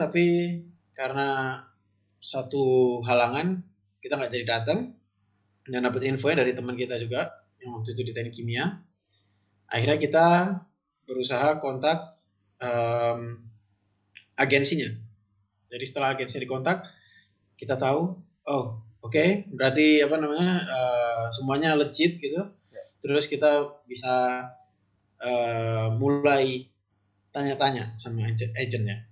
tapi karena satu halangan kita nggak jadi datang dan dapat infonya dari teman kita juga yang waktu itu di teknik kimia. Akhirnya kita berusaha kontak agensinya. Jadi setelah agensinya dikontak, kita tahu, oh oke, berarti semuanya legit gitu. Terus kita bisa mulai tanya-tanya sama agentnya.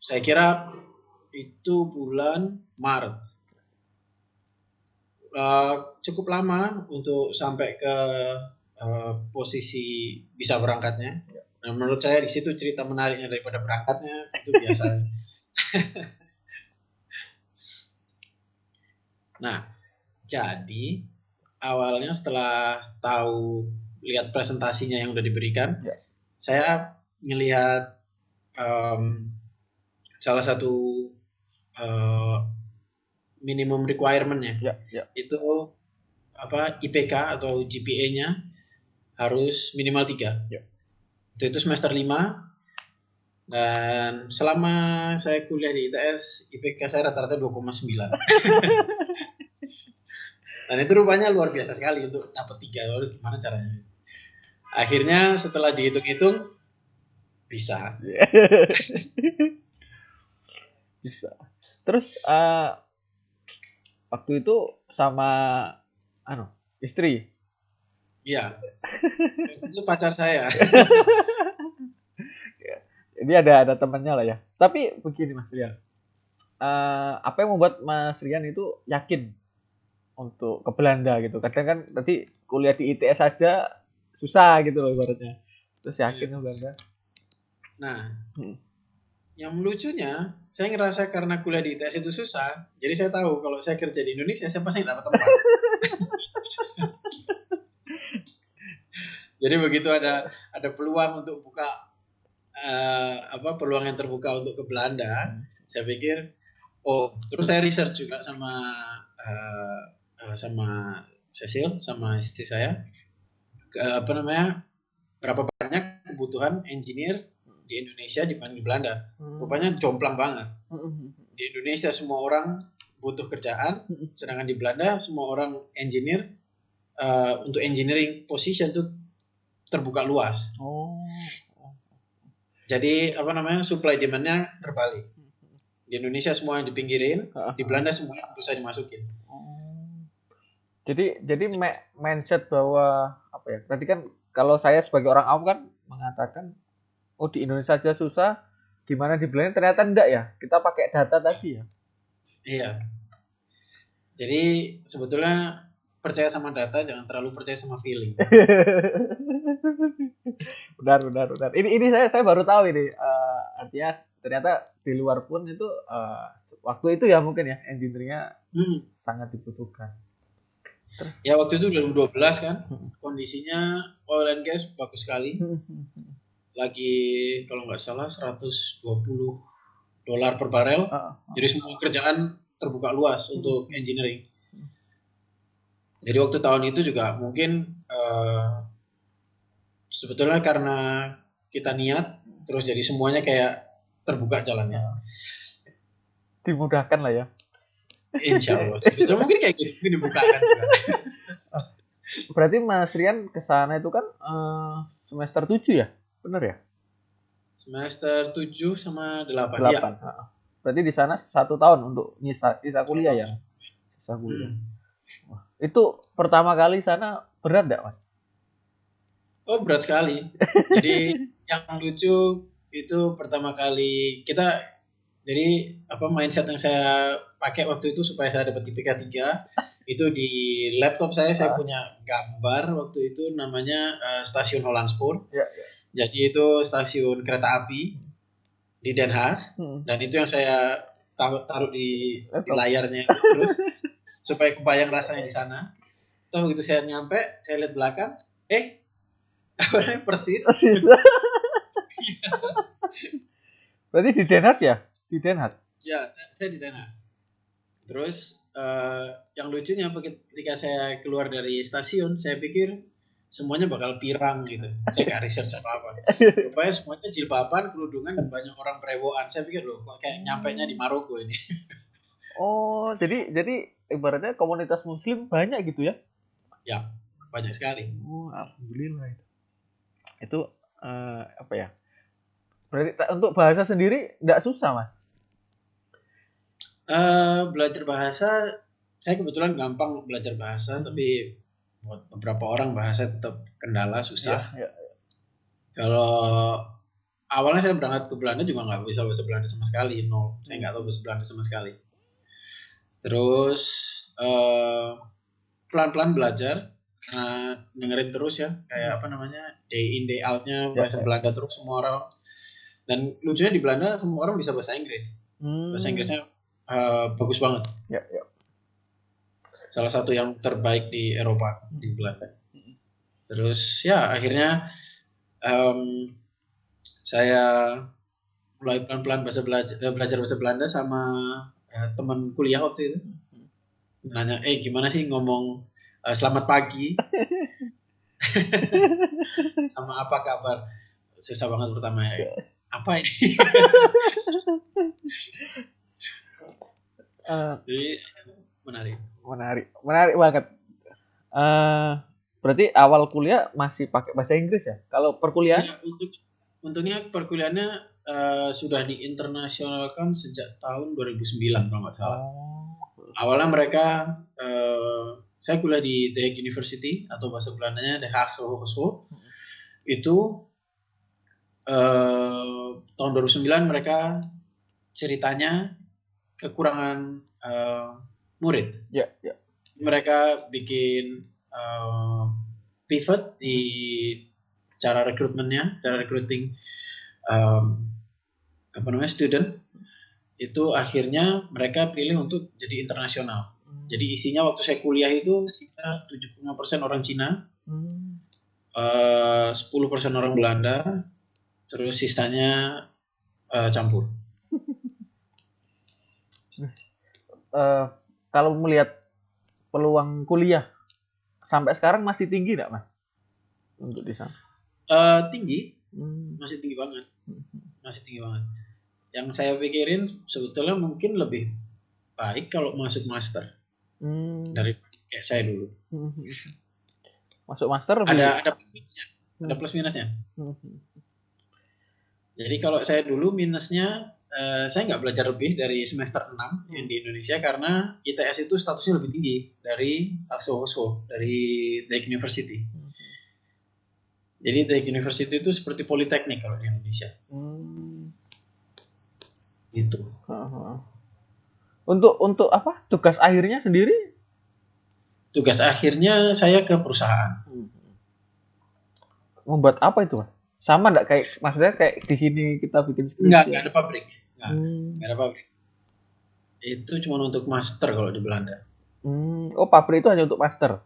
Saya kira itu bulan Maret. Cukup lama untuk sampai ke posisi bisa berangkatnya. Nah, menurut saya di situ cerita menariknya daripada berangkatnya itu biasanya. Nah, jadi awalnya setelah tahu lihat presentasinya yang udah diberikan, saya ngelihat salah satu minimum requirement-nya itu IPK atau GPA-nya harus minimal 3. Itu semester 5. Dan selama saya kuliah di ITS, IPK saya rata-rata 2,9. Dan itu rupanya luar biasa sekali untuk dapat 3. Lalu gimana caranya? Akhirnya setelah dihitung-hitung, bisa. Bisa. Terus waktu itu sama istri? Iya. Itu pacar saya. Jadi ada temannya lah ya. Tapi begini Mas Rian. Apa yang membuat Mas Rian itu yakin untuk ke Belanda gitu? Kadang kan tadi kuliah di ITS saja susah gitu loh ibaratnya. Terus yakin ke Belanda? Nah, yang lucunya, saya ngerasa karena kuliah di ITS itu susah, jadi saya tahu kalau saya kerja di Indonesia, saya pasti dapat tempat. Jadi begitu ada peluang untuk buka peluang yang terbuka untuk ke Belanda, saya pikir, terus saya research juga sama Cecil, sama istri saya, berapa banyak kebutuhan engineer di Indonesia dibanding di Belanda. Rupanya jomplang banget. Di Indonesia semua orang butuh kerjaan, sedangkan di Belanda semua orang engineer untuk engineering position itu terbuka luas. Jadi supply demand-nya terbalik. Di Indonesia semua yang dipinggirin, di Belanda semuanya bisa dimasukin. Jadi mindset bahwa tadi kan kalau saya sebagai orang awam kan mengatakan di Indonesia saja susah, gimana di Belanda? Ternyata enggak ya. Kita pakai data tadi ya. Iya. Jadi sebetulnya percaya sama data, jangan terlalu percaya sama feeling. Benar. Ini saya baru tahu ini. Artinya ternyata di luar pun itu waktu itu ya mungkin ya engineering-nya sangat dibutuhkan. Ya waktu itu 2012 kan, kondisinya oil and gas bagus sekali. Lagi kalau nggak salah $120 per barel. Jadi semua kerjaan terbuka luas untuk engineering. Jadi waktu tahun itu juga mungkin sebetulnya karena kita niat, terus jadi semuanya kayak terbuka jalannya. Dimudahkan lah ya. Insya Allah. Sebetulnya mungkin kayak gitu dibukakan juga. Berarti Mas Rian kesana itu kan semester 7 ya? Benar ya? Semester 7 sama 8. Ya. Berarti di sana 1 tahun untuk sisa kuliah ya? Sisa kuliah. Wah, itu pertama kali sana berat enggak, Mas? Berat sekali. Jadi yang lucu itu pertama kali jadi mindset yang saya pakai waktu itu supaya saya dapat IPK 3 itu di laptop saya punya gambar waktu itu namanya stasiun Hollandspoor. Jadi itu stasiun kereta api di Den Haag dan itu yang saya taruh di layarnya terus supaya kebayang rasanya di sana. Terus begitu saya nyampe, saya lihat belakang, persis. Berarti di Den Haag ya? Di Den Haag? Ya, saya di Den Haag. Terus yang lucunya ketika saya keluar dari stasiun, saya pikir semuanya bakal pirang gitu. Saya nggak research apa-apa. Rupanya semuanya jilbaban, kerudungan, dan banyak orang brewokan. Saya pikir loh, kok kayak nyampenya di Maroko ini. Oh, jadi ibaratnya komunitas muslim banyak gitu ya? Ya, banyak sekali. Oh, alhamdulillah itu. Itu apa ya? Berarti untuk bahasa sendiri nggak susah, Mas? Belajar bahasa, saya kebetulan gampang belajar bahasa, tapi buat beberapa orang bahasa tetap kendala, susah. Iya. Kalau awalnya saya berangkat ke Belanda juga nggak bisa bahasa Belanda sama sekali, nol. Saya nggak tahu bahasa Belanda sama sekali. Terus pelan-pelan belajar, karena dengerin terus ya, kayak apa namanya, day in day out-nya bahasa Belanda terus semua orang. Dan lucunya di Belanda semua orang bisa bahasa Inggris. Bahasa Inggrisnya bagus banget. Ya. Salah satu yang terbaik di Eropa, di Belanda. Terus ya akhirnya saya mulai pelan-pelan belajar bahasa Belanda sama teman kuliah waktu itu. Nanya, gimana sih ngomong selamat pagi? Sama apa kabar? Susah banget pertama ya. Apa ini? Jadi menarik banget. Berarti awal kuliah masih pakai bahasa Inggris ya? Kalau perkuliahan? Ya, untungnya perkuliahannya sudah diinternasionalkan sejak tahun 2009 kalau nggak salah. Awalnya mereka, saya kuliah di The Hague University atau bahasa Belandanya The Haagse Hogeschool. Itu tahun 2009 mereka ceritanya kekurangan murid. Ya. Mereka bikin pivot di cara rekrutmennya, cara recruiting student. Itu akhirnya mereka pilih untuk jadi internasional. Jadi isinya waktu saya kuliah itu sekitar 75% orang Cina, 10% orang Belanda, terus sisanya campur. Kalau melihat peluang kuliah sampai sekarang masih tinggi nggak, Mas? Untuk di sana? Tinggi, masih tinggi banget, Yang saya pikirin sebetulnya mungkin lebih baik kalau masuk master dari kayak saya dulu. Masuk master ada plus minusnya. Jadi kalau saya dulu minusnya, saya nggak belajar lebih dari semester 6 yang di Indonesia karena ITS itu statusnya lebih tinggi dari Haagse Hogeschool, dari The Hague University. Jadi The Hague University itu seperti politeknik kalau di Indonesia. Gitu. Untuk apa? Tugas akhirnya sendiri? Tugas akhirnya saya ke perusahaan. Membuat apa itu, Mas? Sama enggak kayak maksudnya kayak di sini kita bikin skripsi? Enggak ada pabrik. Enggak ada pabrik. Itu cuma untuk master kalau di Belanda. Oh, pabrik itu hanya untuk master.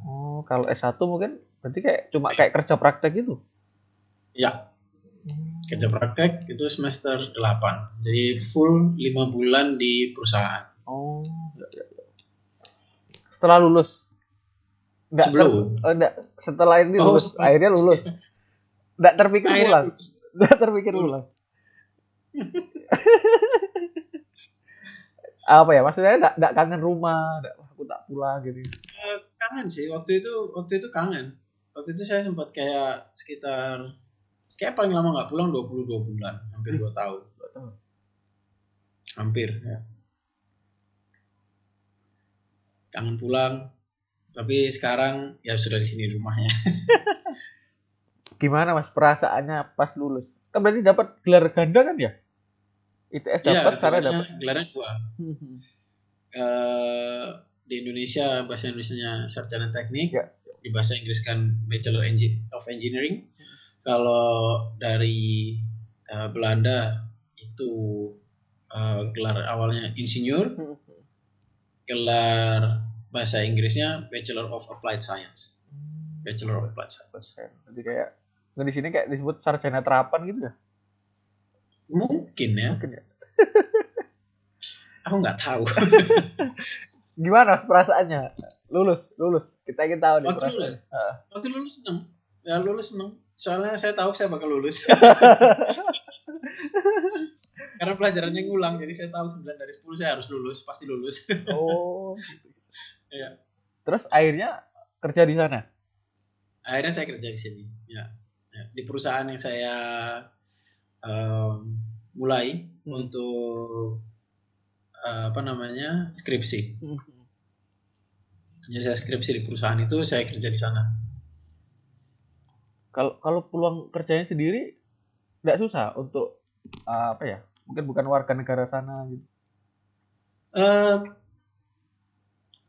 Oh, kalau S1 mungkin berarti kayak kerja praktek gitu. Ya. Kerja praktek itu semester 8. Jadi full 5 bulan di perusahaan. Oh, ya. Setelah lulus? Enggak, setelah ini lulus, akhirnya lulus. Enggak terpikir pulang. Enggak terpikir pulang. Apa ya? Maksudnya enggak kangen rumah, aku tak pulang gitu. Kangen sih, waktu itu kangen. Waktu itu saya sempat kayak sekitar paling lama nggak pulang 22 bulan, hampir 2 tahun. Hampir ya. Kangen pulang, tapi sekarang ya sudah di sini rumahnya. Gimana, Mas, perasaannya pas lulus? Kan berarti dapat gelar ganda kan ya? ITS dapat, karena dapat gelarnya 2. Di Indonesia bahasa Indonesianya sarjana teknik, di bahasa Inggris kan Bachelor of Engineering. Kalau dari Belanda itu gelar awalnya insinyur, gelar bahasa Inggrisnya Bachelor of Applied Science. Bachelor of Applied Science. Jadi kayak di sini kayak disebut sarjana terapan gitu ya? Mungkin ya. Aku nggak tahu. Gimana perasaannya lulus. Kita ingin tahu nih Waktu perasaan. lulus, waktu lulus seneng. Ya lulus seneng. Soalnya saya tahu saya bakal lulus. Karena pelajarannya ngulang, jadi saya tahu 9 dari 10 saya harus lulus, pasti lulus. Oh, Ya. terus akhirnya kerja di sana. Akhirnya saya kerja di sini. Ya. Di perusahaan yang saya mulai untuk skripsi. Jadi saya skripsi di perusahaan itu, saya kerja di sana. Kalau peluang kerjanya sendiri nggak susah untuk mungkin bukan warga negara sana gitu.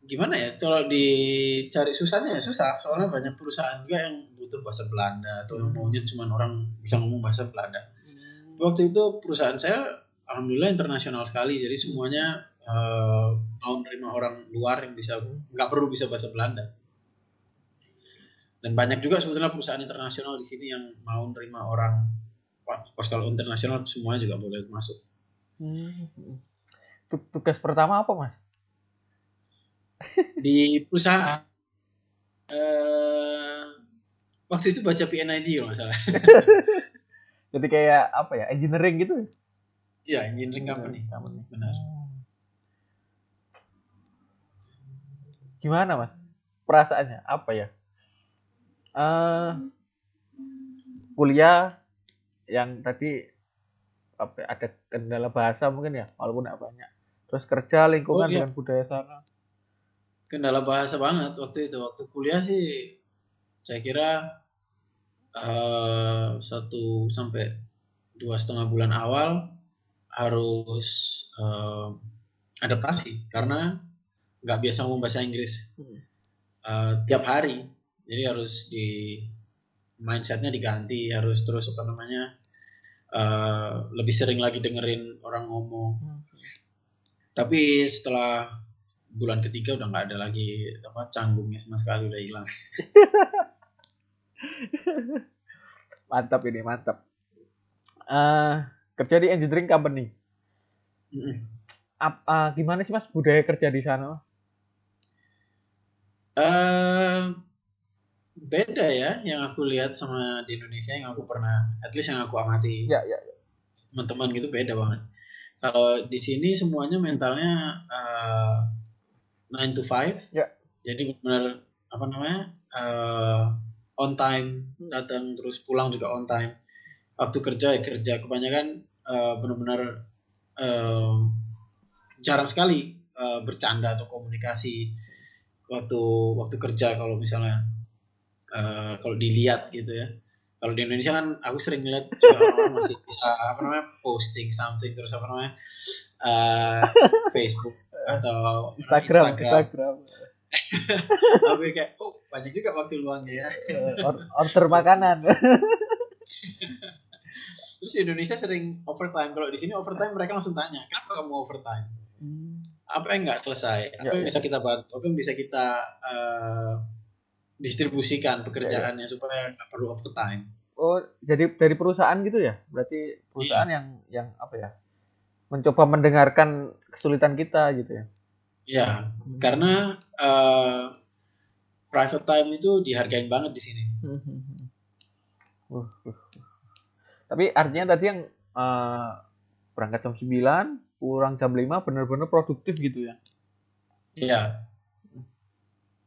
Gimana ya, kalau dicari susahnya ya susah, soalnya banyak perusahaan juga yang butuh bahasa Belanda atau yang maunya cuma orang bisa ngomong bahasa Belanda. Waktu itu perusahaan saya alhamdulillah internasional sekali, jadi semuanya mau nerima orang luar yang bisa, nggak perlu bisa bahasa Belanda. Dan banyak juga sebetulnya perusahaan internasional di sini yang mau nerima orang, kalau internasional semuanya juga boleh masuk. Tugas pertama apa, Mas? Di perusahaan waktu itu baca PNID kalau nggak salah. Jadi kayak apa ya, engineering gitu? Iya, engineering company. Benar. Gimana, Mas? Perasaannya apa ya? Kuliah yang tadi ada kendala bahasa mungkin ya, walaupun nggak banyak. Terus kerja lingkungan dengan budaya sana. Kendala bahasa banget waktu itu. Waktu kuliah sih saya kira 1 sampai 2,5 bulan awal harus adaptasi karena nggak biasa ngomong bahasa Inggris tiap hari. Jadi harus mindsetnya diganti, harus terus lebih sering lagi dengerin orang ngomong. Tapi setelah bulan ketiga udah nggak ada lagi canggungnya sama sekali, udah hilang. Mantap ini, mantap. Kerja di engineering company. Gimana sih, Mas, budaya kerja di sana? Beda ya yang aku lihat sama di Indonesia, yang aku pernah, at least yang aku amati. Ya. Teman-teman gitu beda banget. Kalau di sini semuanya mentalnya 9 to 5. Ya. Jadi benar on time, datang terus pulang juga on time. Waktu kerja ya kerja, kebanyakan benar-benar jarang sekali bercanda atau komunikasi waktu kerja. Kalau misalnya kalau dilihat gitu ya. Kalau di Indonesia kan aku sering lihat juga orang-orang masih bisa posting something terus Facebook atau Instagram. Tapi kayak banyak juga waktu luangnya ya. Order makanan. Terus di Indonesia sering overtime. Kalau di sini overtime mereka langsung tanya, kenapa kamu overtime? Apa yang nggak selesai? Apa yang bisa kita bantu? Apa yang bisa kita distribusikan pekerjaannya supaya nggak perlu overtime? Oh, jadi dari perusahaan gitu ya? Berarti perusahaan yang apa ya? Mencoba mendengarkan kesulitan kita gitu ya? Iya, karena private time itu dihargain banget di sini. Tapi artinya tadi yang berangkat jam 9, pulang jam 5 benar-benar produktif gitu ya? Iya.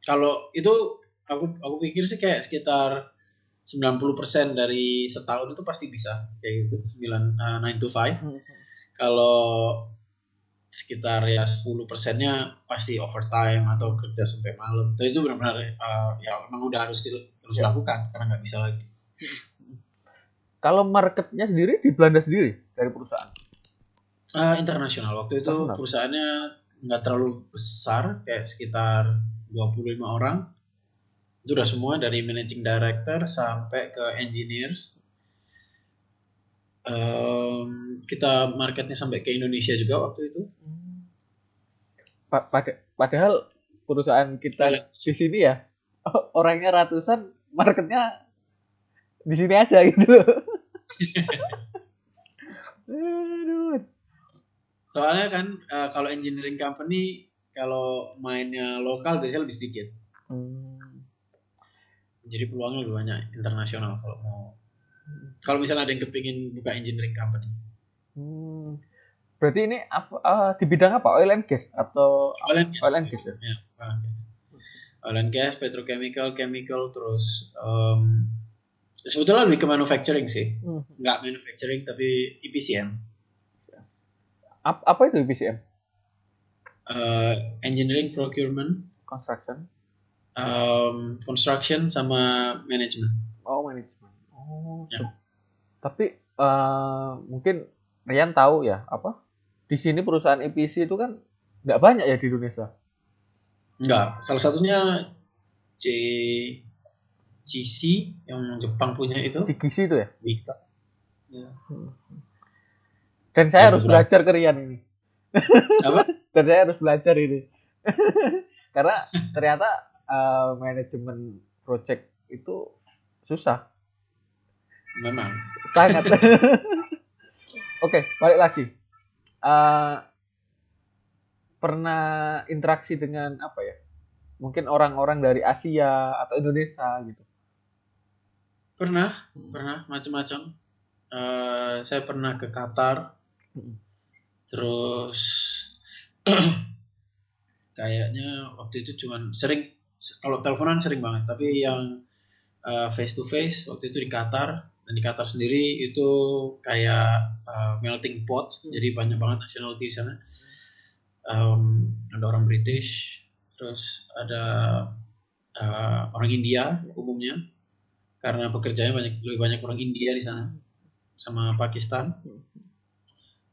Kalau itu aku pikir sih kayak sekitar 90% dari setahun itu pasti bisa kayak gitu, 9 to 5. Kalau sekitar ya 10%-nya pasti overtime atau kerja sampai malam. Itu benar-benar ya emang udah harus lakukan karena nggak bisa lagi. Kalau marketnya sendiri di Belanda sendiri dari perusahaan? Internasional. Waktu itu perusahaannya nggak terlalu besar, kayak sekitar 25 orang. Itu udah semua dari managing director sampai ke engineers. Kita marketnya sampai ke Indonesia juga waktu itu. Padahal perusahaan kita di sini ya orangnya ratusan, marketnya di sini aja gitu. Soalnya kan kalau engineering company kalau mainnya lokal biasanya lebih sedikit. Jadi peluangnya lebih banyak internasional kalau misalnya ada yang kepingin buka engineering company. Berarti ini apa, di bidang apa? Oil and gas atau Oil and gas. Oil and gas ya? Ya, oil and gas. Oil and gas, petrochemical, chemical, terus sebetulnya lebih ke manufacturing sih. Nggak manufacturing tapi EPCM. Apa itu EPCM? Engineering, procurement, Construction. Construction sama management. Oh, manajemen. Oh. Ya. Tapi mungkin Rian tahu ya, apa? Di sini perusahaan EPC itu kan nggak banyak ya di Indonesia. Nggak. Salah satunya GC yang Jepang punya itu. GC itu ya? Wika. Ya. Dan saya harus belajar ke Rian ini. Apa? Dan saya harus belajar ini. Karena ternyata manajemen project itu susah. Memang. Sangat. Oke, balik lagi. Pernah interaksi dengan apa ya? Mungkin orang-orang dari Asia atau Indonesia gitu. Pernah macam-macam. Saya pernah ke Qatar. Terus kayaknya waktu itu cuman sering, kalau teleponan sering banget, tapi yang face to face waktu itu di Qatar. Dan di Qatar sendiri itu kayak melting pot, jadi banyak banget nationality di sana. Ada orang British, terus ada orang India umumnya, karena pekerjaannya lebih banyak orang India di sana, sama Pakistan,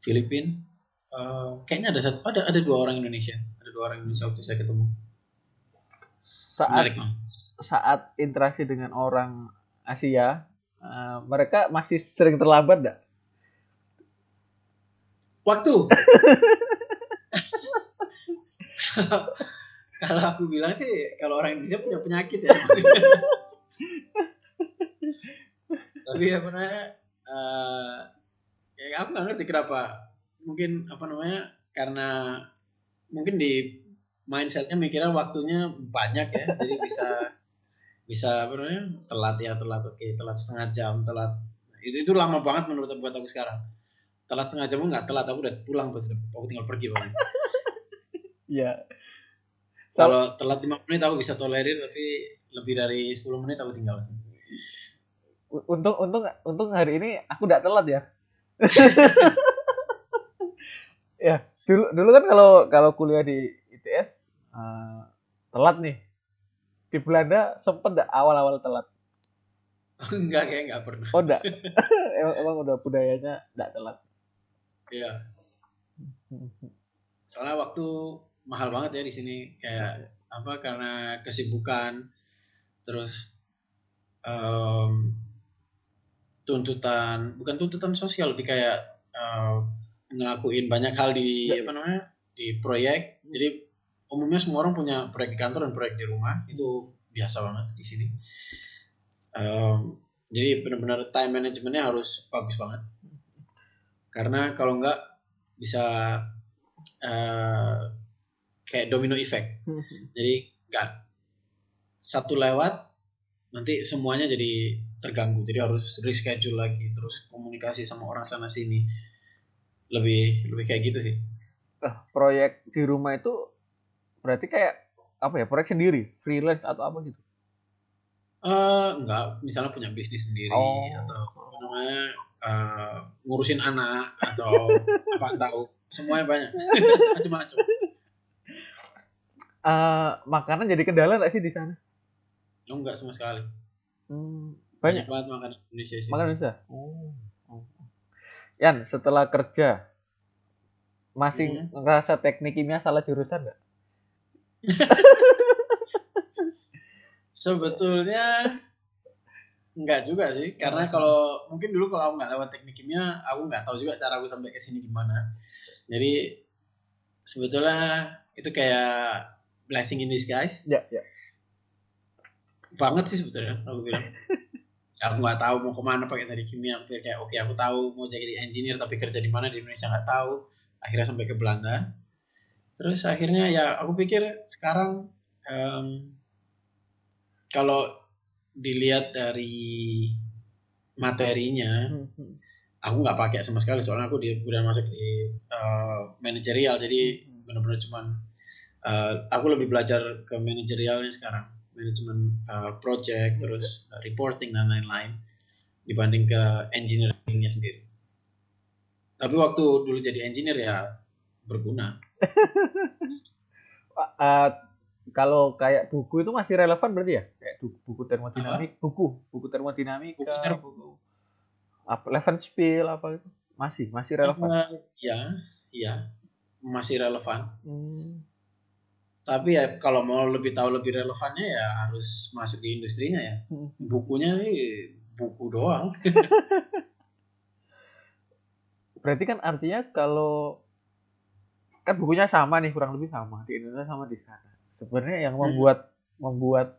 Filipina. Kayaknya ada dua orang Indonesia waktu saya ketemu. Saat interaksi dengan orang Asia, mereka masih sering terlambat nggak? Waktu. Kalau aku bilang sih, kalau orang Indonesia punya penyakit ya. Tapi ya pernah, ya aku nggak ngerti kenapa. Mungkin karena mungkin di mindsetnya mikirnya waktunya banyak ya, jadi bisa telat setengah jam, telat. Itu lama banget buat aku sekarang. Telat setengah jam nggak telat, aku udah pulang, aku tinggal pergi banget. Iya. Kalau telat 5 menit aku bisa tolerir, tapi lebih dari 10 menit aku tinggal. Untung hari ini aku nggak telat ya. Ya, dulu kan kalau kuliah di ITS telat nih. Di Belanda sempet nggak awal-awal telat? Enggak, kayak nggak pernah. Oh, enggak. emang udah budayanya nggak telat. Iya. Soalnya waktu mahal banget ya di sini, kayak karena kesibukan, terus bukan tuntutan sosial, lebih kayak ngelakuin banyak hal di di proyek. Jadi umumnya semua orang punya proyek di kantor dan proyek di rumah, itu biasa banget di sini. Jadi benar-benar time managementnya harus bagus banget, karena kalau enggak bisa kayak domino effect. Jadi nggak satu lewat, nanti semuanya jadi terganggu, jadi harus reschedule lagi, terus komunikasi sama orang sana sini, lebih kayak gitu sih. Proyek di rumah itu berarti kayak apa ya, proyek sendiri, freelance atau apa gitu? Enggak, misalnya punya bisnis sendiri, atau ngurusin anak, atau apa tahu, semuanya banyak. Macam-macam. Makanan jadi kendala nggak sih di sana? Enggak sama sekali. Banyak banget makanan Indonesia sih. Makanan Indonesia. Yan, setelah kerja masih ngerasa teknik kimia salah jurusan nggak? Sebetulnya enggak juga sih, karena kalau aku nggak lewat teknik kimia, aku nggak tahu juga cara aku sampai ke sini gimana. Jadi sebetulnya itu kayak blessing in disguise. Ya. Banget sih sebetulnya, aku bilang. Aku nggak tahu mau kemana pakai teknik kimia. Kayak oke, aku tahu mau jadi engineer, tapi kerja di mana di Indonesia nggak tahu. Akhirnya sampai ke Belanda. Terus akhirnya ya aku pikir sekarang kalau dilihat dari materinya, aku nggak pakai sama sekali soalnya aku udah masuk di manajerial, jadi benar-benar cuman aku lebih belajar ke manajerialnya sekarang, manajemen project, terus reporting dan lain-lain dibanding ke engineeringnya sendiri. Tapi waktu dulu jadi engineer ya berguna. Kalau kayak buku itu masih relevan berarti ya? Kayak buku termodinamik, buku termodinamika, buku apa Levenspiel apa itu? Masih relevan. Ya, masih relevan. Tapi ya kalau mau lebih tahu lebih relevannya ya harus masuk di industrinya ya. Bukunya sih buku doang. Berarti kan artinya kalau kan bukunya sama nih, kurang lebih sama di Indonesia sama di sana. Sebenarnya yang membuat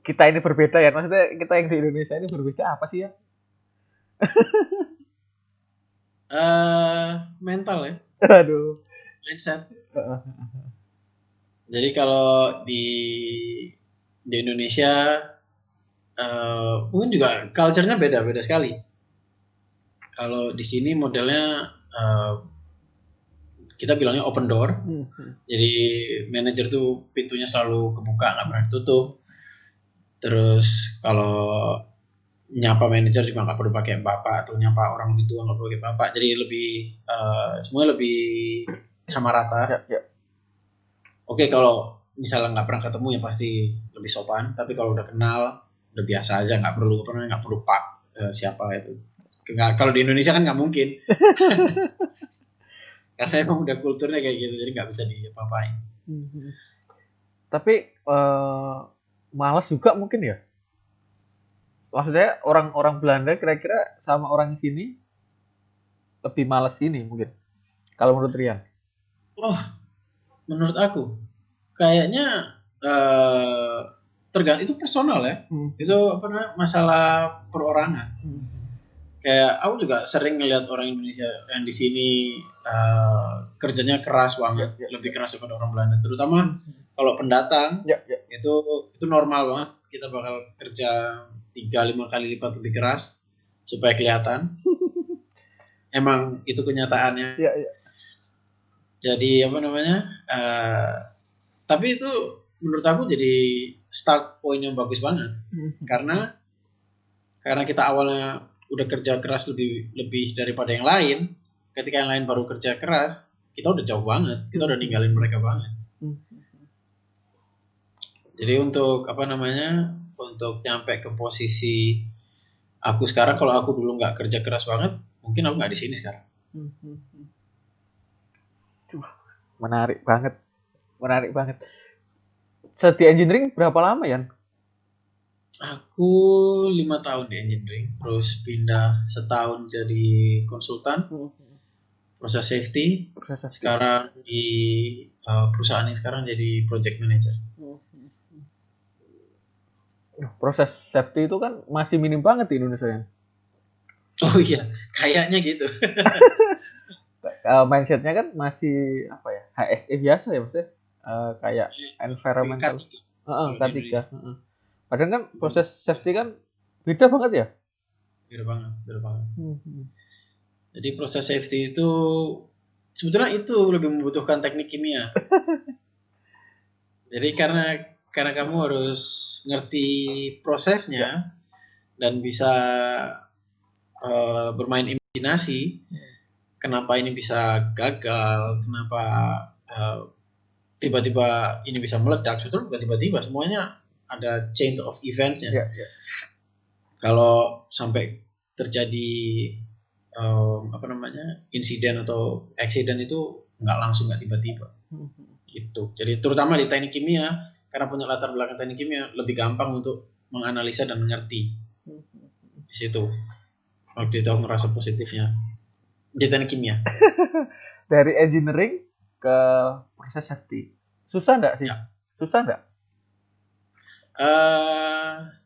kita ini berbeda ya, maksudnya kita yang di Indonesia ini berbeda apa sih ya? Mental ya. Aduh. Mindset. Jadi kalau di Indonesia mungkin juga culture-nya beda sekali. Kalau di sini modelnya kita bilangnya open door. Jadi manajer tuh pintunya selalu kebuka, nggak pernah ditutup. Terus kalau nyapa manajer juga nggak perlu pakai bapak, atau nyapa orang lebih tua nggak perlu pakai bapak. Jadi lebih semuanya lebih sama rata. Ya. Oke, kalau misalnya nggak pernah ketemu ya pasti lebih sopan. Tapi kalau udah kenal, udah biasa aja, nggak perlu pak siapa itu. Kalau di Indonesia kan nggak mungkin. Karena emang udah kulturnya kayak gitu, jadi nggak bisa diapa-apain. Tapi malas juga mungkin ya. Maksudnya orang-orang Belanda kira-kira sama orang sini lebih malas ini mungkin. Kalau menurut Rian? Menurut aku kayaknya tergantung, itu personal ya. Itu apa namanya, masalah perorangan. Kayak aku juga sering ngeliat orang Indonesia yang di sini kerjanya keras banget, lebih keras daripada orang Belanda. Terutama kalau pendatang, itu normal banget. Kita bakal kerja 3-5 kali lipat lebih keras supaya kelihatan. Emang itu kenyataannya. Jadi apa namanya? Tapi itu menurut aku jadi start point yang bagus banget. Karena kita awalnya udah kerja keras lebih daripada yang lain. Ketika yang lain baru kerja keras, kita udah jauh banget, kita udah ninggalin mereka banget. Jadi untuk apa namanya, untuk nyampe ke posisi aku sekarang, kalau aku dulu nggak kerja keras banget, mungkin aku nggak di sini sekarang. Menarik banget. Di engineering berapa lama ya? Aku 5 tahun di engineering, terus pindah setahun jadi konsultan proses safety. Sekarang di perusahaan yang sekarang jadi project manager. Proses safety itu kan masih minim banget di Indonesia ya. Oh iya, kayaknya gitu. Mindsetnya kan masih apa ya, HSE biasa ya maksudnya, kayak environmental K3. Padahal kan proses safety kan beda banget ya. Beda banget. Jadi proses safety itu sebetulnya itu lebih membutuhkan teknik kimia. Jadi karena kamu harus ngerti prosesnya dan bisa bermain imajinasi. Kenapa ini bisa gagal? Kenapa tiba-tiba ini bisa meledak? Sebetulnya bukan tiba-tiba, semuanya ada chain of events-nya. Kalau sampai terjadi insiden atau accident itu nggak tiba-tiba. Gitu. Jadi terutama di teknik kimia, karena punya latar belakang teknik kimia, lebih gampang untuk menganalisa dan mengerti. Di situ waktu itu aku merasa positifnya di teknik kimia. Dari engineering ke proses safety, susah nggak sih? Susah nggak?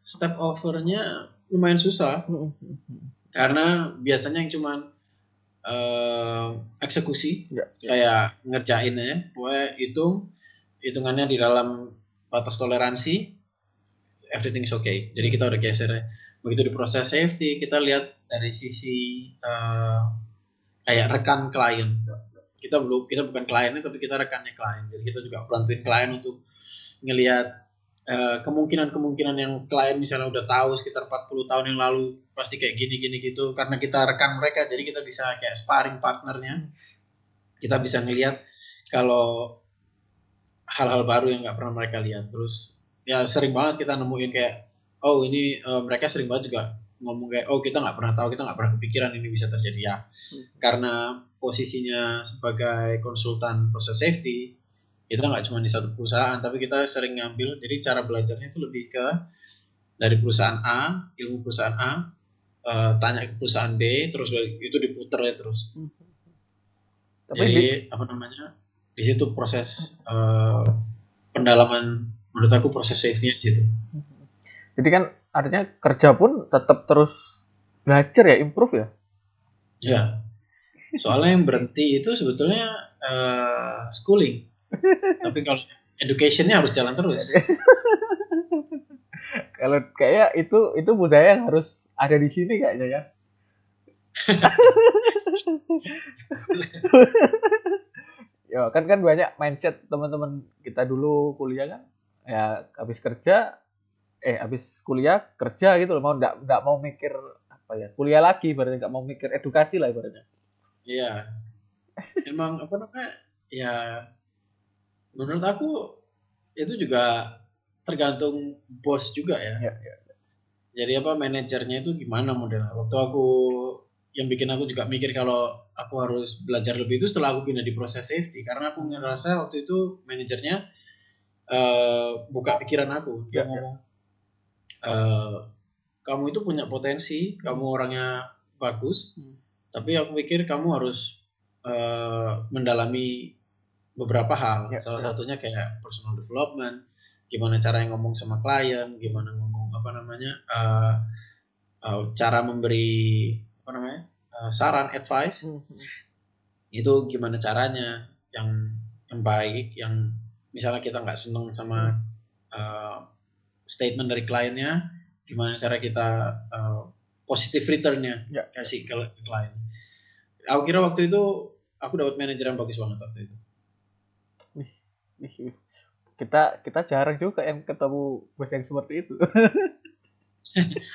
Step overnya lumayan susah, karena biasanya yang cuman eksekusi, Ya. kayak ngerjain ya, pokoknya hitungannya di dalam batas toleransi, everything is okay. Jadi kita udah geser ya. Begitu di proses safety, kita lihat dari sisi kayak rekan klien. Kita bukan kliennya, tapi kita rekannya klien. Jadi kita juga bantuin klien untuk ngelihat kemungkinan-kemungkinan yang klien misalnya udah tahu sekitar 40 tahun yang lalu pasti kayak gini gitu, karena kita rekan mereka, jadi kita bisa kayak sparring partnernya, kita bisa ngelihat kalau hal-hal baru yang nggak pernah mereka lihat. Terus ya sering banget kita nemuin kayak ini mereka sering banget juga ngomong kayak kita nggak pernah tahu, kita nggak pernah kepikiran ini bisa terjadi ya, karena posisinya sebagai konsultan proses safety kita nggak cuma di satu perusahaan, tapi kita sering ngambil, jadi cara belajarnya itu lebih ke dari perusahaan A, ilmu perusahaan A, tanya ke perusahaan B, terus itu diputer ya terus. Tapi Jadi di situ proses pendalaman, menurut aku proses safety-nya gitu. Jadi kan artinya kerja pun tetap terus belajar ya, improve ya. Ya, soalnya yang berhenti itu sebetulnya schooling. Tapi kalau education-nya harus jalan terus. Kalau kayak itu budaya yang harus ada di sini kayaknya ya. Ya kan banyak mindset teman-teman kita dulu kuliah kan, ya habis kuliah kerja gitu loh, mau nggak mau mikir apa ya, kuliah lagi berarti nggak mau mikir edukasi lah ibaratnya. Iya, emang ya menurut aku itu juga tergantung bos juga ya. Ya. Jadi manajernya itu gimana modelnya. Waktu aku yang bikin aku juga mikir kalau aku harus belajar lebih itu setelah aku pindah di proses safety, karena aku ngerasa waktu itu manajernya buka pikiran aku. Dia ngomong kamu itu punya potensi, kamu orangnya bagus, tapi aku pikir kamu harus mendalami beberapa hal. Salah satunya kayak personal development, gimana cara yang ngomong sama klien, gimana ngomong cara memberi saran, advice, itu gimana caranya yang baik, yang misalnya kita nggak seneng sama statement dari kliennya, gimana cara kita positive returnnya kasih ke klien. Aku kira waktu itu aku dapat manajer yang bagus banget waktu itu. Kita jarang juga yang ketemu bos yang seperti itu.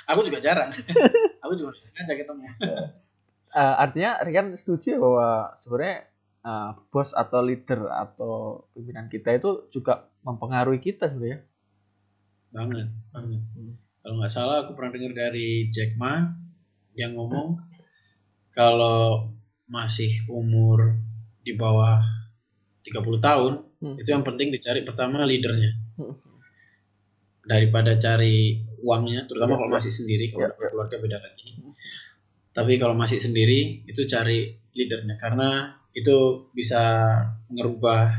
Aku juga jarang. Aku juga sengaja ketemu. Artinya Rian setuju bahwa sebenarnya bos atau leader atau pimpinan kita itu juga mempengaruhi kita sebenarnya. Banget. Kalau nggak salah aku pernah dengar dari Jack Ma yang ngomong kalau masih umur di bawah 30 tahun itu yang penting dicari pertama leadernya daripada cari uangnya, terutama kalau masih sendiri. Kalau keluarga beda lagi. Tapi kalau masih sendiri itu cari leadernya, karena itu bisa ngerubah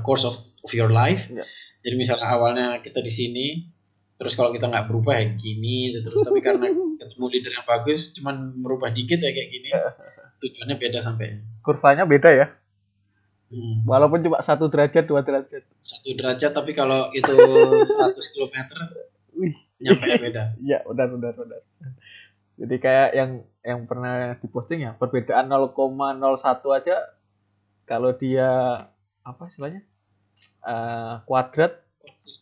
course of your life. Jadi misalnya awalnya kita di sini, terus kalau kita nggak berubah ya gini terus, tapi karena ketemu leader yang bagus, cuman merubah dikit ya kayak gini, tujuannya beda sampai. Kurvanya beda ya. Walaupun cuma 1 derajat, 2 derajat. 1 derajat, tapi kalau itu 100 km, nyampe beda. Iya, benar. Jadi kayak yang pernah diposting ya, perbedaan 0,01 aja kalau dia apa istilahnya? Kuadrat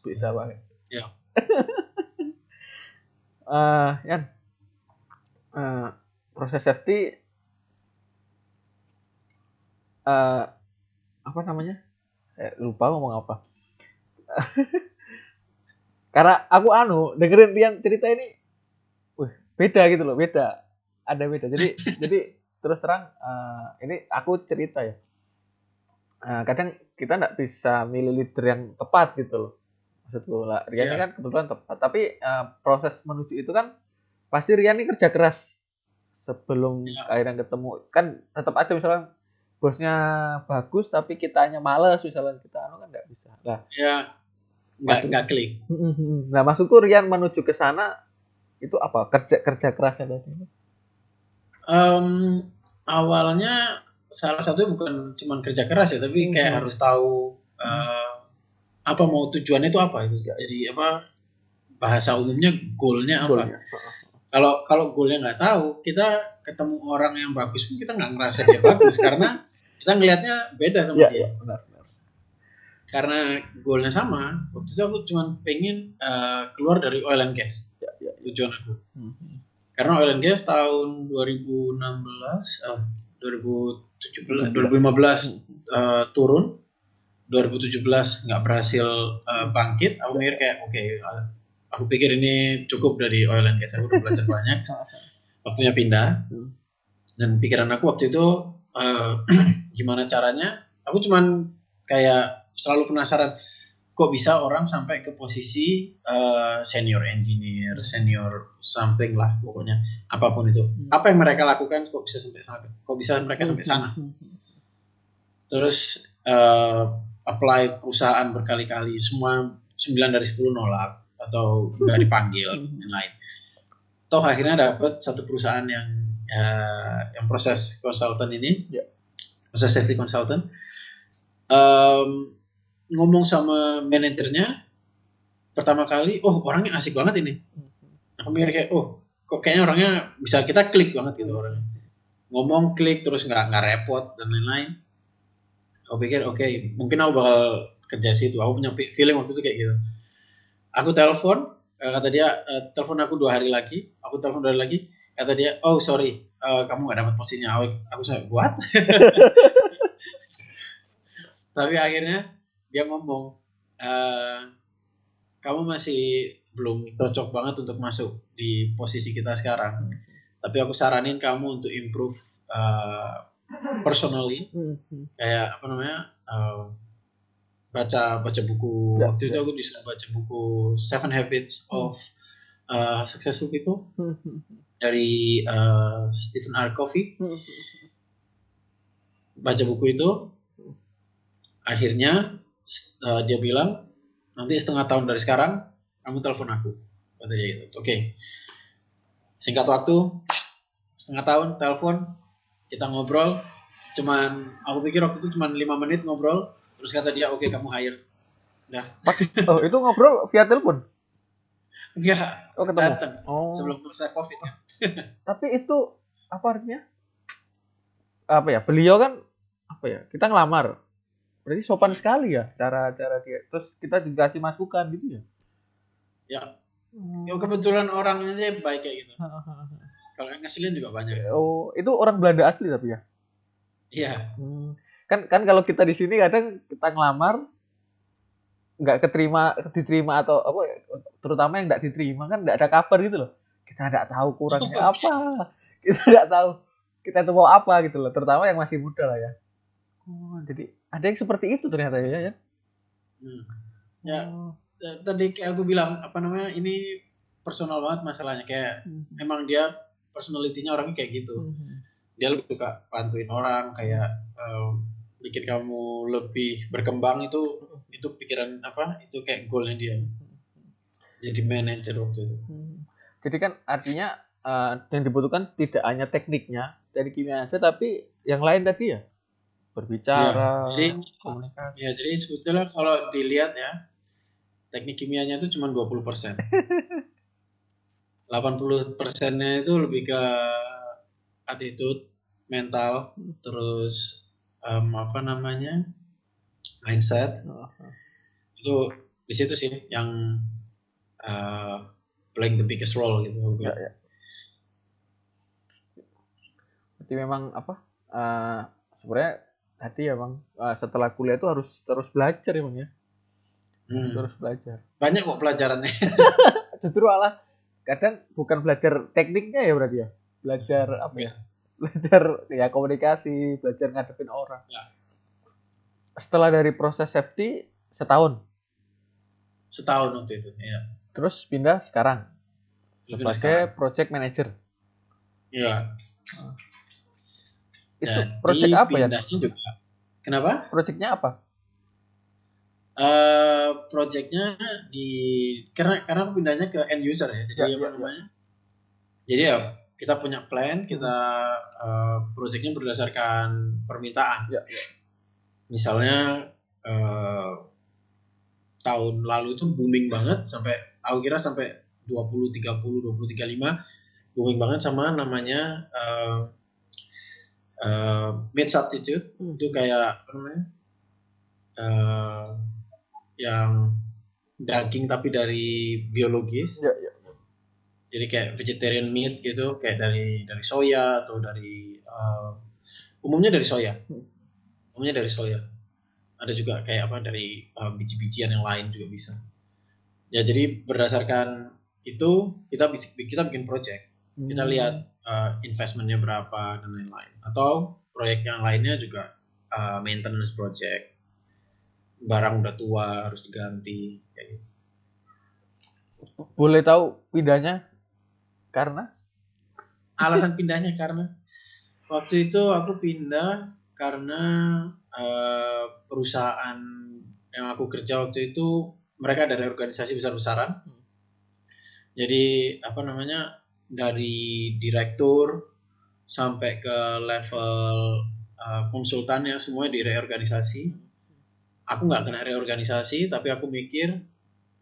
bisa banget. Ya. Yan, proses safety apa namanya? Lupa ngomong apa. Karena aku dengerin Rian cerita ini, beda gitu loh, beda. Ada beda. Jadi terus terang ini aku cerita ya. Kadang kita nggak bisa milih leader yang tepat gitu loh. Maksudku lah, Rian ini kan kebetulan tepat. Tapi proses menuju itu kan pasti Rian ini kerja keras sebelum akhirnya ketemu. Kan tetap aja misalnya bosnya bagus tapi kitanya males misalnya, kita kan nggak bisa. Nah, ya nggak klik. Nah, maksudku Rian menuju ke sana itu apa? Kerja kerasnya tadi. Awalnya salah satu bukan cuma kerja keras ya, tapi kayak harus tahu apa mau tujuannya itu apa itu. Jadi apa bahasa umumnya goalnya apa. Kalau goalnya nggak tahu, kita ketemu orang yang bagus pun kita nggak ngerasa dia bagus karena kita ngelihatnya beda sama dia. Benar. Karena goalnya sama, waktu itu aku cuma pengen keluar dari oil and gas. Tujuan aku. Karena oil and gas tahun 2016, 2015 turun, 2017 nggak berhasil bangkit. Aku mikir kayak oke, aku pikir ini cukup dari oil and gas. Aku udah belajar banyak. Waktunya pindah. Dan pikiran aku waktu itu gimana caranya? Aku cuman kayak selalu penasaran kok bisa orang sampai ke posisi senior engineer, senior something lah pokoknya apapun itu. Apa yang mereka lakukan kok bisa sampai sana? Kok bisa mereka sampai sana? Terus apply perusahaan berkali-kali, semua 9 dari 10 nolak atau nggak dipanggil dan lain. Toh akhirnya dapat satu perusahaan yang proses konsultan ini, proses safety consultant. Ngomong sama manajernya pertama kali, orangnya asik banget ini. Aku mikir kayak, kok kayaknya orangnya bisa kita klik banget gitu orangnya. Ngomong klik terus nggak repot dan lain-lain. Aku pikir oke, mungkin aku bakal kerja situ. Aku punya feeling waktu itu kayak gitu. Aku telepon, kata dia telepon aku 2 hari lagi. Aku telepon 2 hari lagi, kata dia, sorry, kamu nggak dapat posisinya. Aku saya buat. Tapi akhirnya dia ngomong, kamu masih belum cocok banget untuk masuk di posisi kita sekarang. Tapi aku saranin kamu untuk improve personally, kayak apa namanya, baca buku. Waktu itu aku disuruh baca buku 7 Habits of Successful People dari Stephen R. Covey. Baca buku itu, akhirnya dia bilang nanti setengah tahun dari sekarang kamu telepon aku, kata dia gitu. Oke. Singkat waktu, setengah tahun telepon, kita ngobrol. Aku pikir waktu itu cuman 5 menit ngobrol, terus kata dia oke, kamu hire. Nah. Itu ngobrol via telepon? Enggak. Ketemu. Datang. Sebelum masa Covid kan. Tapi itu apa artinya? Apa ya? Beliau kan apa ya? Kita ngelamar. Berarti sopan sekali ya cara dia. Terus kita dikasih masukan gitu ya? Ya. Kebetulan orangnya baik kayak gitu. Kalau yang ngeselin juga banyak. Itu orang Belanda asli tapi ya? Iya. Kan kalau kita di sini kadang kita ngelamar nggak diterima atau apa, terutama yang nggak diterima kan nggak ada kabar gitu loh. Kita nggak tahu kurangnya apa. Kita nggak tahu kita itu mau apa gitu loh. Terutama yang masih muda lah ya. Jadi ada yang seperti itu ternyata ya. Ya, tadi kayak aku bilang apa namanya, ini personal banget masalahnya, kayak memang dia personality-nya orangnya kayak gitu. Dia lebih suka bantuin orang, kayak bikin kamu lebih berkembang, itu pikiran apa, itu kayak goalnya dia. Jadi manajer waktu itu. Jadi kan artinya yang dibutuhkan tidak hanya tekniknya dari kimia aja, tapi yang lain tadi ya, berbicara, komunikasi. Ya, jadi sebetulnya kalau dilihat ya, teknik kimianya itu cuma 20%. 80%-nya itu lebih ke attitude, mental, terus apa namanya, mindset. Itu di situ sih yang playing the biggest role gitu. Ya. Berarti memang apa? Sebenarnya tadi ya bang, setelah kuliah itu harus terus belajar ya bang ya. Terus belajar. Banyak kok pelajarannya. Justru malah kadang bukan belajar tekniknya ya berarti ya. Belajar apa ya? Belajar ya komunikasi, belajar ngadepin orang. Ya. Setelah dari proses safety setahun waktu itu ya. Terus pindah sekarang sebagai project manager. Iya. Itu project apa ya? Juga. Kenapa? Projectnya apa? Projectnya karena pindahnya ke end user ya. Jadi apa namanya? Jadi ya kita punya plan, kita projectnya berdasarkan permintaan. Ya, ya. Misalnya tahun lalu itu booming banget sampai aku kira sampai 20 30 20 35 booming banget sama namanya meat substitute. Itu kayak apa namanya? Yang daging tapi dari biologis. Ya, ya. Jadi kayak vegetarian meat gitu, kayak dari soya atau dari umumnya dari soya. Umumnya dari soya. Ada juga kayak apa dari biji-bijian yang lain juga bisa. Ya jadi berdasarkan itu kita bikin project. Kita lihat investmentnya berapa dan lain-lain. Atau proyek yang lainnya juga maintenance project. Barang udah tua harus diganti kayak gitu. Boleh tahu pindahnya karena? Alasan pindahnya karena waktu itu aku pindah karena perusahaan yang aku kerja waktu itu mereka dari organisasi besar-besaran. Jadi apa namanya dari direktur sampai ke level konsultannya semuanya di reorganisasi. Aku nggak kena reorganisasi, tapi aku mikir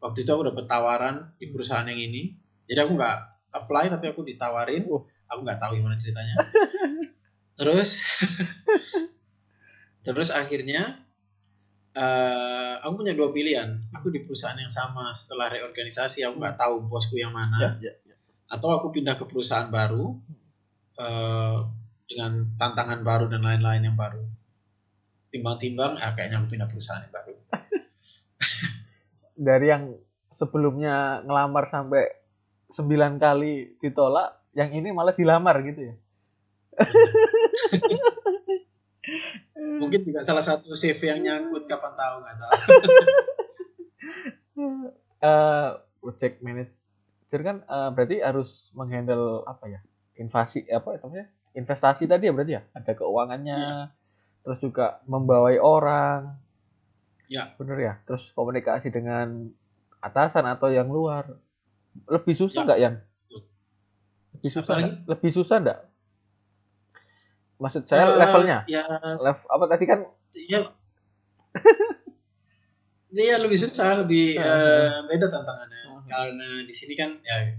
waktu itu aku dapat tawaran di perusahaan yang ini. Jadi aku nggak apply, tapi aku ditawarin. Aku nggak tahu gimana ceritanya. Terus akhirnya aku punya dua pilihan. Aku di perusahaan yang sama setelah reorganisasi, aku nggak tahu bosku yang mana. Ya. Atau aku pindah ke perusahaan baru dengan tantangan baru dan lain-lain yang baru. Timbang-timbang, kayaknya aku pindah perusahaan yang baru. Dari yang sebelumnya ngelamar sampai 9 kali ditolak, yang ini malah dilamar gitu ya? Mungkin juga salah satu CV yang nyangkut, kapan tahu, nggak tahu. Project manager kan berarti harus menghandle apa ya? Investasi tadi ya berarti ya? Ada keuangannya, terus juga membawai orang. Ya. Bener ya? Terus komunikasi dengan atasan atau yang luar. Lebih susah nggak Yan? Lebih susah nggak? Maksud saya levelnya? Ya. Apa tadi kan? Iya lebih susah, lebih beda tantangannya. Karena di sini kan ya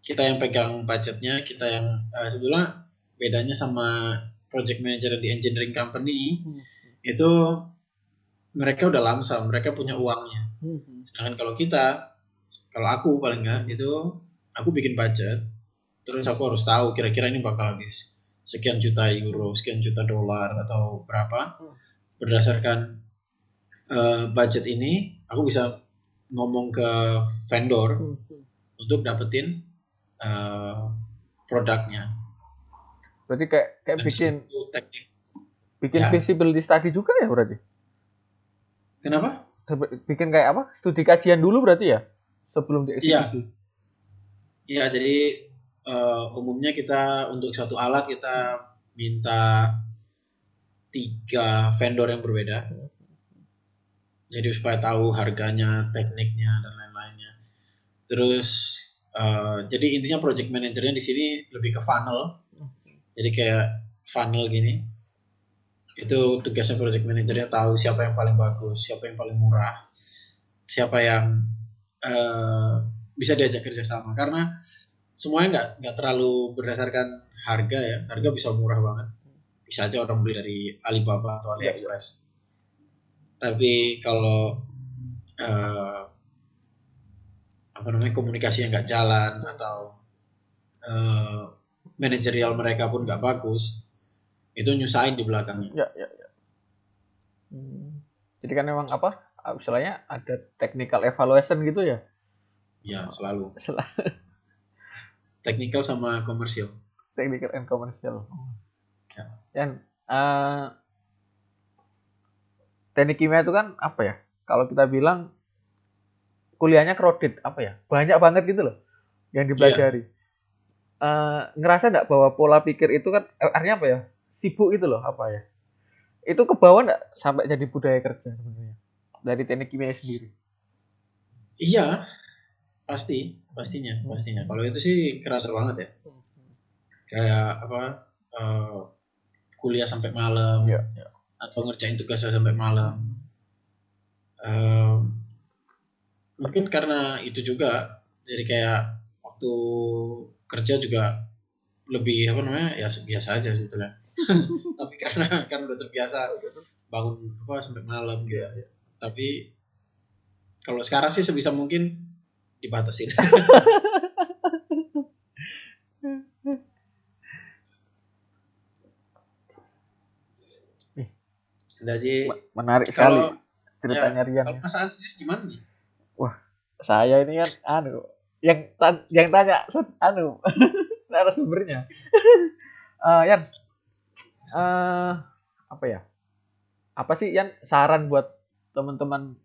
kita yang pegang budgetnya, kita yang sebetulnya bedanya sama project manager di engineering company itu mereka udah lamsam, mereka punya uangnya. Sedangkan kalau aku paling nggak itu aku bikin budget, terus aku harus tahu kira-kira ini bakal habis sekian juta euro, sekian juta dolar atau berapa. Berdasarkan budget ini, aku bisa ngomong ke vendor untuk dapetin produknya. Berarti kayak bikin feasibility study juga ya berarti? Kenapa? Bikin kayak apa? Studi kajian dulu berarti ya? Sebelum dieksekusi? Iya, jadi umumnya kita untuk satu alat kita minta 3 vendor yang berbeda. Jadi supaya tahu harganya, tekniknya, dan lain-lainnya. Terus jadi intinya project manajernya di sini lebih ke funnel. Jadi kayak funnel gini. Itu tugasnya project manajernya tahu siapa yang paling bagus, siapa yang paling murah, siapa yang bisa diajak kerjasama. Karena semuanya nggak terlalu berdasarkan harga ya. Harga bisa murah banget. Bisa aja orang beli dari Alibaba atau AliExpress. Tapi kalau komunikasi yang nggak jalan atau manajerial mereka pun nggak bagus, itu nyusahin di belakangnya. Ya. Jadi kan memang istilahnya ada technical evaluation gitu ya? Ya, selalu. Technical sama komersial. Technical and commercial. Ya. Dan teknik kimia itu kan apa ya? Kalau kita bilang kuliahnya crowded, banyak banget gitu loh yang dipelajari. Ngerasa nggak bahwa pola pikir itu kan artinya apa ya? Sibuk itu loh itu kebawa nggak sampai jadi budaya kerja sebenarnya dari teknik kimia sendiri? Iya, pastinya. Kalau itu sih kerasa banget ya. kayak apa eh, kuliah sampai malam Iya. atau ngerjain tugasnya sampai malam. Eh, Mungkin karena itu juga, jadi kayak waktu kerja juga lebih apa namanya ya biasa aja sebetulnya. Tapi karena udah terbiasa bangun apa sampai malam gitu. Iya. Tapi kalau sekarang sih sebisa mungkin dibatasin. Jadi Menarik sekali kalau ceritanya Rian kalau ya. Mas Aan sendiri gimana nih? Wah, saya ini kan yang tanya narasumbernya. Yan, apa ya? Apa sih Yan saran buat teman-teman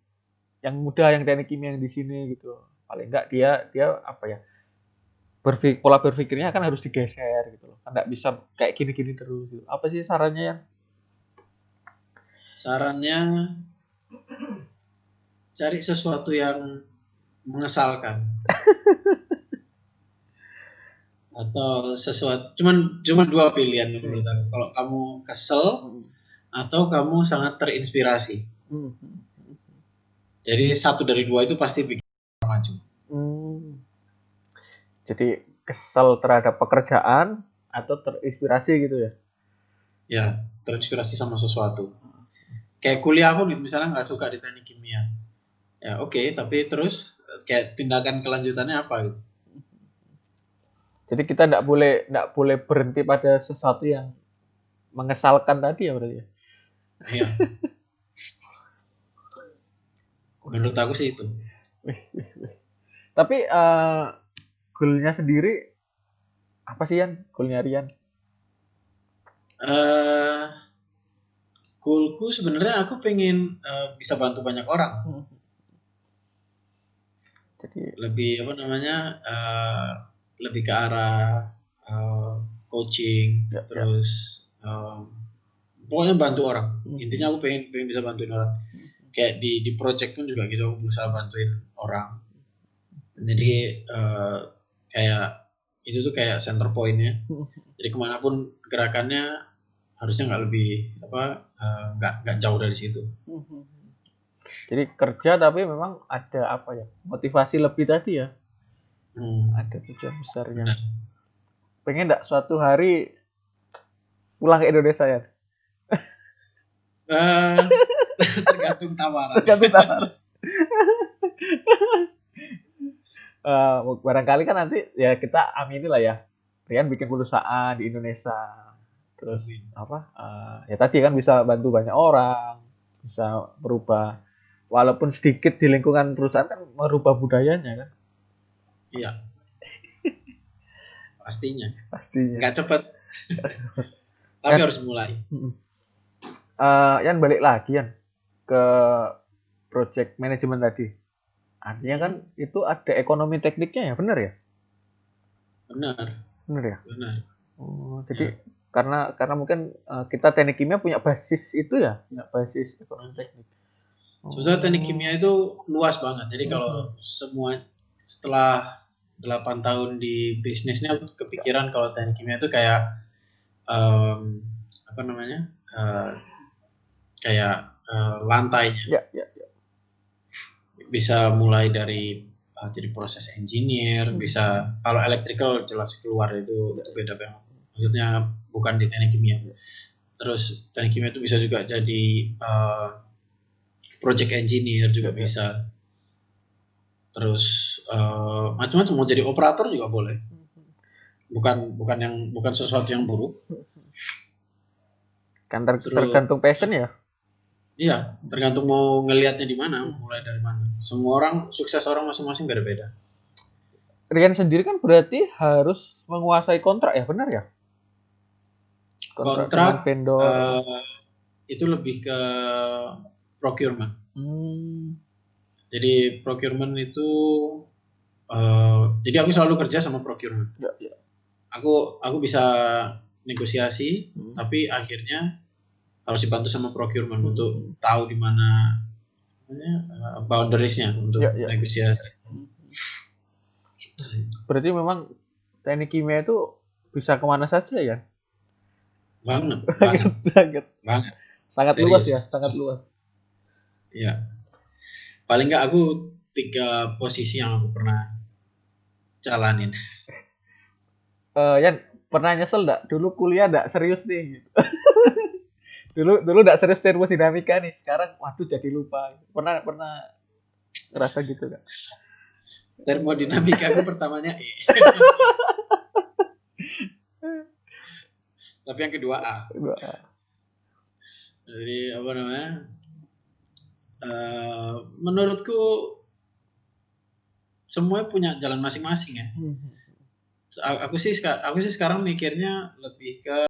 yang muda yang teknik kimia yang di sini gitu? Paling enggak dia apa ya? Pola berpikirnya kan harus digeser gitu loh. Kan enggak bisa kayak gini-gini terus gitu. Apa sih sarannya Yan? Sarannya cari sesuatu yang mengesalkan atau sesuatu cuman dua pilihan menurut aku. Kalau kamu kesel atau kamu sangat terinspirasi. Jadi satu dari dua itu pasti bikin maju. Jadi kesel terhadap pekerjaan atau terinspirasi gitu ya? Ya, terinspirasi sama sesuatu. Kayak kuliah pun misalnya nggak suka di teknik kimia. Ya oke, tapi terus kayak tindakan kelanjutannya apa gitu. Jadi kita nggak boleh berhenti pada sesuatu yang mengesalkan tadi ya berarti ya. Iya. Menurut aku sih itu. Tapi goalnya sendiri apa sih Yan? Goalnya Rian? Goalku sebenarnya aku pengen bisa bantu banyak orang. Jadi Lebih apa namanya? Lebih ke arah coaching, terus pokoknya bantu orang. Intinya aku pengen bisa bantuin orang. Kayak di project pun juga gitu, aku berusaha bantuin orang. Jadi kayak itu tuh kayak center pointnya. Jadi kemanapun gerakannya harusnya nggak lebih apa nggak jauh dari situ. Jadi kerja tapi memang ada apa ya, motivasi lebih tadi ya. Ada tujuan besarnya. Benar. Pengen nggak suatu hari pulang ke Indonesia ya? Tergantung tawaran. Barangkali kan nanti ya kita amini lah ya. Rian bikin perusahaan di Indonesia. Terus apa? Ya tadi kan bisa bantu banyak orang, bisa merubah walaupun sedikit di lingkungan perusahaan kan merubah budayanya kan. Iya. Pastinya. Pastinya. Nggak cepat. Tapi harus mulai. Yan balik lagi Yan ke project manajemen tadi. Artinya kan itu ada ekonomi tekniknya ya, benar ya? Benar ya? Benar. Oh, jadi karena mungkin kita teknik kimia punya basis itu ya, punya basis ekonomi teknik. Sebetulnya teknik kimia itu luas banget. Jadi kalau semua setelah 8 tahun di bisnisnya kepikiran kalau teknik kimia itu kayak apa namanya? Kayak lantainya. Ya. Bisa mulai dari jadi proses engineer, bisa kalau electrical jelas keluar itu beda banget. Maksudnya bukan di teknik kimia. Terus teknik kimia itu bisa juga jadi project engineer juga bisa. Terus macam-macam, mau jadi operator juga boleh. Bukan sesuatu yang buruk. Kan tergantung passion ya. Iya, tergantung mau ngelihatnya di mana, mulai dari mana. Semua orang sukses orang masing-masing beda-beda. Rian sendiri kan berarti harus menguasai kontrak ya, benar ya? Kontrak vendor. Itu lebih ke procurement. Jadi procurement itu jadi aku selalu kerja sama procurement. Ya. Aku bisa negosiasi, tapi akhirnya harus dibantu sama procurement untuk tahu di mana boundariesnya untuk negosiasi. Berarti memang teknik kimia itu bisa kemana saja ya. Banget, Sangat banget. sangat Serius. luas ya, sangat luas. Iya. Paling nggak aku 3 posisi yang aku pernah jalanin. Yan, pernah nyesel nggak? Dulu kuliah nggak serius nih. Gitu. dulu nggak serius termodinamika nih. Sekarang, waduh jadi lupa. Pernah ngerasa gitu nggak? Termodinamika aku pertamanya E. Tapi yang kedua A. Jadi apa namanya? Menurutku semuanya punya jalan masing-masing ya. Aku sih sekarang mikirnya lebih ke